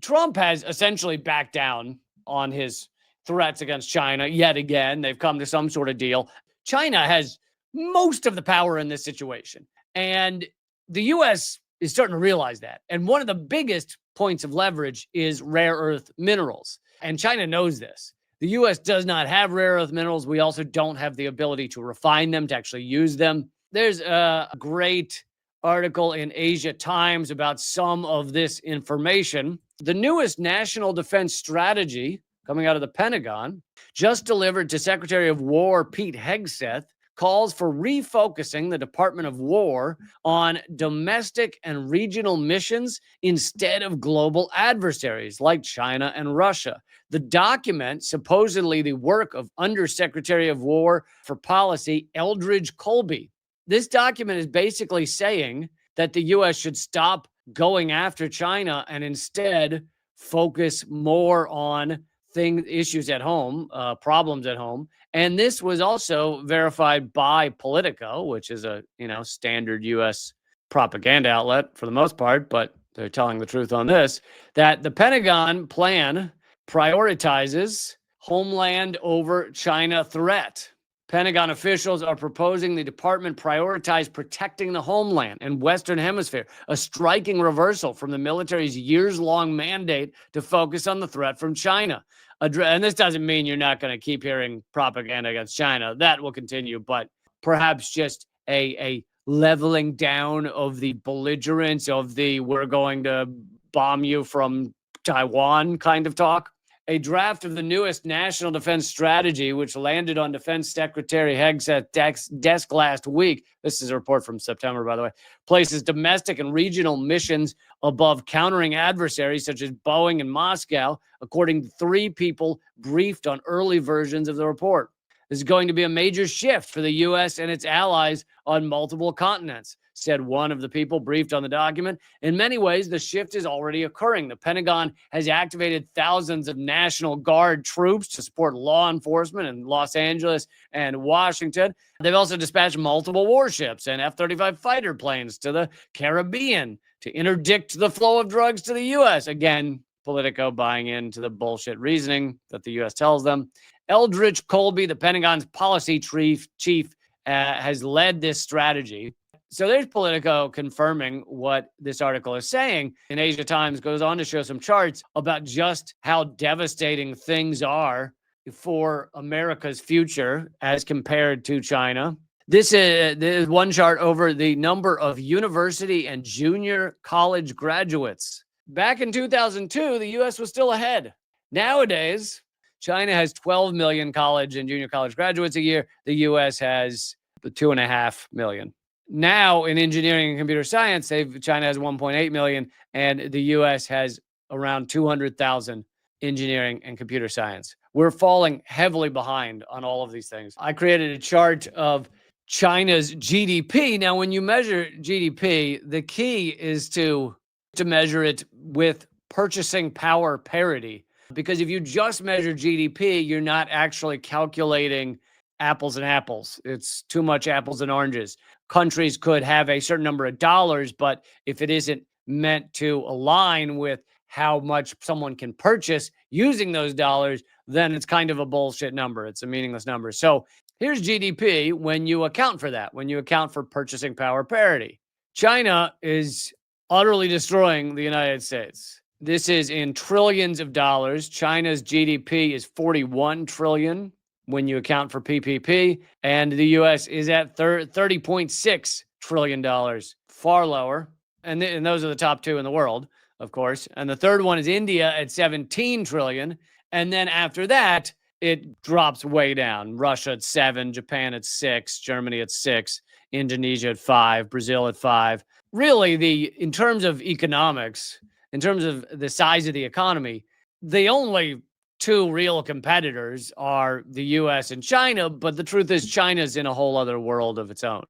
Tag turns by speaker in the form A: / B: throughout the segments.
A: Trump has essentially backed down on his threats against China yet again. They've come to some sort of deal. China has most of the power in this situation. And the U.S. is starting to realize that. And one of the biggest points of leverage is rare earth minerals. And China knows this. The U.S. does not have rare earth minerals. We also don't have the ability to refine them, to actually use them. There's a great article in Asia Times about some of this information. The newest national defense strategy coming out of the Pentagon, just delivered to Secretary of War Pete Hegseth, calls for refocusing the Department of War on domestic and regional missions instead of global adversaries like China and Russia. The document, supposedly the work of Undersecretary of War for Policy Eldridge Colby. This document is basically saying that the U.S. should stop going after China and instead focus more on issues at home, problems at home. And this was also verified by Politico, which is a standard U.S. propaganda outlet for the most part, but they're telling the truth on this, that the Pentagon plan prioritizes homeland over China threat. Pentagon officials are proposing the department prioritize protecting the homeland and Western Hemisphere, a striking reversal from the military's years-long mandate to focus on the threat from China. And this doesn't mean you're not going to keep hearing propaganda against China. That will continue, but perhaps just a leveling down of the belligerence of the we're going to bomb you from Taiwan kind of talk. A draft of the newest national defense strategy, which landed on Defense Secretary Hegseth's desk last week, this is a report from September, by the way, places domestic and regional missions above countering adversaries such as Boeing and Moscow, according to 3 people briefed on early versions of the report. This is going to be a major shift for the U.S. and its allies on multiple continents, said one of the people briefed on the document. In many ways, the shift is already occurring. The Pentagon has activated thousands of National Guard troops to support law enforcement in Los Angeles and Washington. They've also dispatched multiple warships and F-35 fighter planes to the Caribbean to interdict the flow of drugs to the U.S. Again, Politico buying into the bullshit reasoning that the U.S. tells them. Eldridge Colby, the Pentagon's policy chief, has led this strategy. So there's Politico confirming what this article is saying. And Asia Times goes on to show some charts about just how devastating things are for America's future as compared to China. This is one chart over the number of university and junior college graduates. Back in 2002, the U.S. was still ahead. Nowadays, China has 12 million college and junior college graduates a year. The U.S. has 2.5 million. Now, in engineering and computer science, China has 1.8 million, and the U.S. has around 200,000 engineering and computer science. We're falling heavily behind on all of these things. I created a chart of China's GDP. Now, when you measure GDP, the key is to measure it with purchasing power parity. Because if you just measure GDP, you're not actually calculating apples and apples. It's too much apples and oranges. Countries could have a certain number of dollars, but if it isn't meant to align with how much someone can purchase using those dollars, then it's kind of a bullshit number. It's a meaningless number. So here's GDP when you account for that, when you account for purchasing power parity. China is utterly destroying the United States. This is in trillions of dollars. China's GDP is 41 trillion when you account for PPP, and the U.S. is at $30.6 trillion, far lower. And those are the top 2 in the world, of course. And the third one is India at 17 trillion. And then after that, it drops way down. Russia at 7, Japan at 6, Germany at 6, Indonesia at 5, Brazil at 5. Really, in terms of economics, in terms of the size of the economy, the only 2 real competitors are the U.S. and China, but the truth is China's in a whole other world of its own.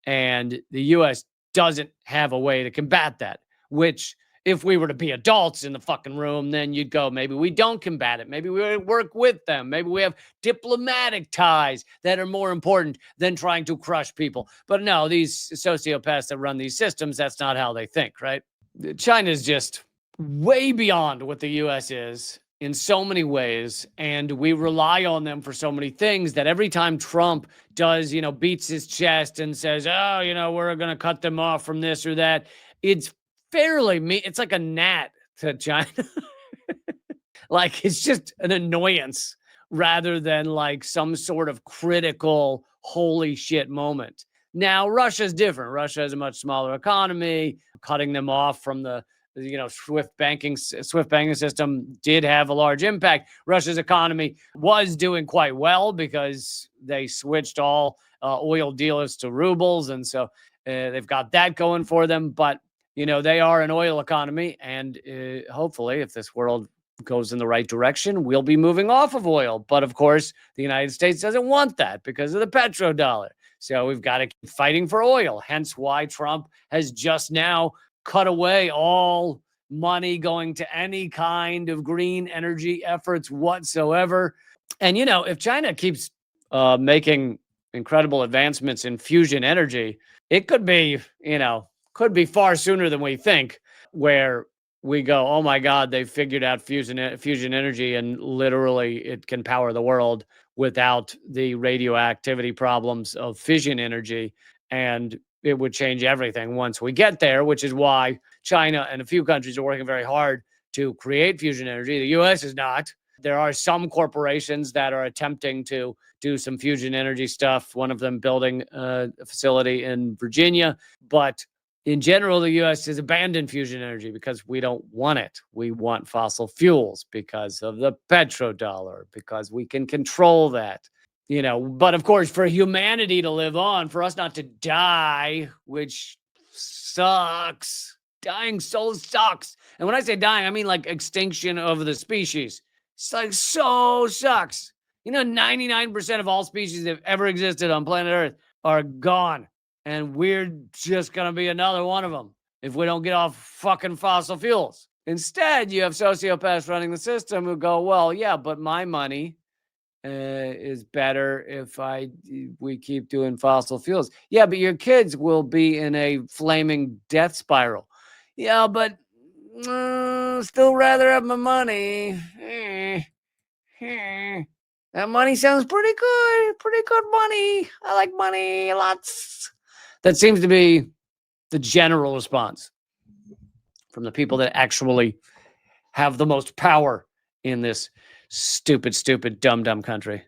A: And the U.S. doesn't have a way to combat that, which if we were to be adults in the fucking room, then you'd go, maybe we don't combat it. Maybe we work with them. Maybe we have diplomatic ties that are more important than trying to crush people. But no, these sociopaths that run these systems, that's not how they think, right? China's just way beyond what the US is in so many ways. And we rely on them for so many things that every time Trump does, beats his chest and says, oh, we're going to cut them off from this or that, it's it's like a gnat to China. Like it's just an annoyance rather than like some sort of critical, holy shit moment. Now, Russia's different. Russia has a much smaller economy. Cutting them off from the Swift banking system did have a large impact. Russia's economy was doing quite well because they switched all oil dealers to rubles, and so they've got that going for them. But they are an oil economy, and hopefully, if this world goes in the right direction, we'll be moving off of oil. But of course, the United States doesn't want that because of the petrodollar. So we've got to keep fighting for oil. Hence why Trump has just now cut away all money going to any kind of green energy efforts whatsoever. And, if China keeps making incredible advancements in fusion energy, it could be far sooner than we think, where we go, oh my God, they've figured out fusion energy, and literally it can power the world without the radioactivity problems of fission energy. And it would change everything once we get there, which is why China and a few countries are working very hard to create fusion energy. The US is not. There are some corporations that are attempting to do some fusion energy stuff, one of them building a facility in Virginia. But in general, the US has abandoned fusion energy because we don't want it. We want fossil fuels because of the petrodollar, because we can control that. But of course, for humanity to live on, for us not to die, which sucks. Dying so sucks. And when I say dying, I mean like extinction of the species. It's like so sucks. 99% of all species that have ever existed on planet Earth are gone. And we're just going to be another one of them if we don't get off fucking fossil fuels. Instead, you have sociopaths running the system who go, well, yeah, but my money is better if we keep doing fossil fuels. Yeah, but your kids will be in a flaming death spiral. Yeah, but still rather have my money. That money sounds pretty good. Pretty good money. I like money lots. That seems to be the general response from the people that actually have the most power in this stupid, dumb country.